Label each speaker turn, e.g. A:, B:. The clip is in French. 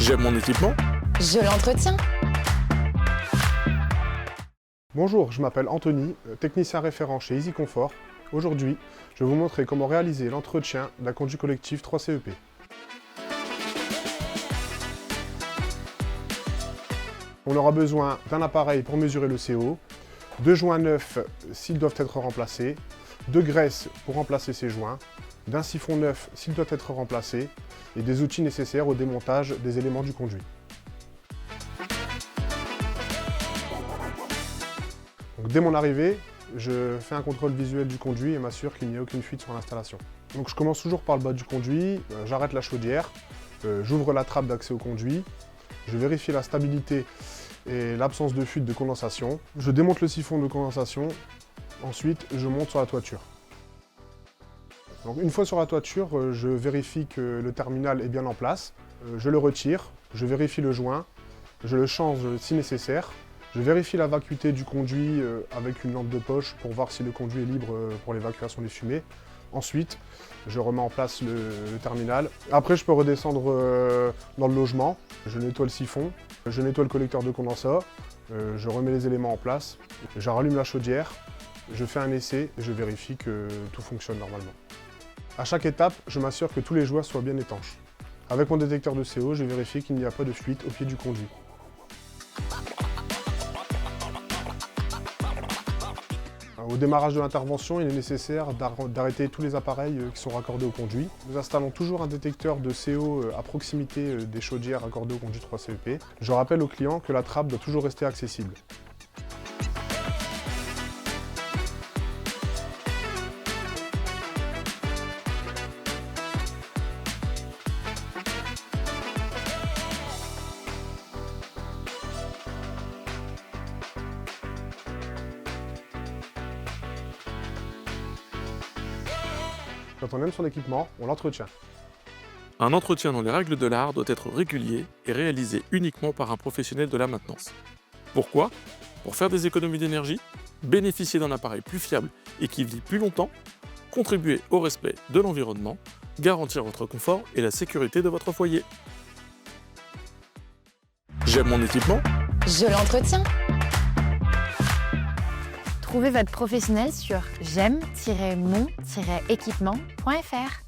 A: J'aime mon équipement.
B: Je l'entretiens.
C: Bonjour, je m'appelle Anthony, technicien référent chez Easy Comfort. Aujourd'hui, je vais vous montrer comment réaliser l'entretien d'un conduit collectif 3CEP. On aura besoin d'un appareil pour mesurer le CO, de joints neufs s'ils doivent être remplacés, de graisse pour remplacer ces joints, d'un siphon neuf s'il doit être remplacé et des outils nécessaires au démontage des éléments du conduit. Donc, dès mon arrivée, je fais un contrôle visuel du conduit et m'assure qu'il n'y a aucune fuite sur l'installation. Donc je commence toujours par le bas du conduit, j'arrête la chaudière, j'ouvre la trappe d'accès au conduit, je vérifie la stabilité et l'absence de fuite de condensation. Je démonte le siphon de condensation, ensuite je monte sur la toiture. Donc, une fois sur la toiture, je vérifie que le terminal est bien en place, je le retire, je vérifie le joint, je le change si nécessaire. Je vérifie la vacuité du conduit avec une lampe de poche pour voir si le conduit est libre pour l'évacuation des fumées. Ensuite, je remets en place le terminal. Après, je peux redescendre dans le logement. Je nettoie le siphon, je nettoie le collecteur de condensat, je remets les éléments en place, je rallume la chaudière, je fais un essai et je vérifie que tout fonctionne normalement. À chaque étape, je m'assure que tous les joints soient bien étanches. Avec mon détecteur de CO, je vérifie qu'il n'y a pas de fuite au pied du conduit. Au démarrage de l'intervention, il est nécessaire d'arrêter tous les appareils qui sont raccordés au conduit. Nous installons toujours un détecteur de CO à proximité des chaudières raccordées au conduit 3CEP. Je rappelle au client que la trappe doit toujours rester accessible. Quand on aime son équipement, on l'entretient.
A: Un entretien dans les règles de l'art doit être régulier et réalisé uniquement par un professionnel de la maintenance. Pourquoi ? Pour faire des économies d'énergie, bénéficier d'un appareil plus fiable et qui vit plus longtemps, contribuer au respect de l'environnement, garantir votre confort et la sécurité de votre foyer. J'aime mon équipement.
B: Je l'entretiens.
D: Trouvez votre professionnel sur j'aime-mon-équipement.fr.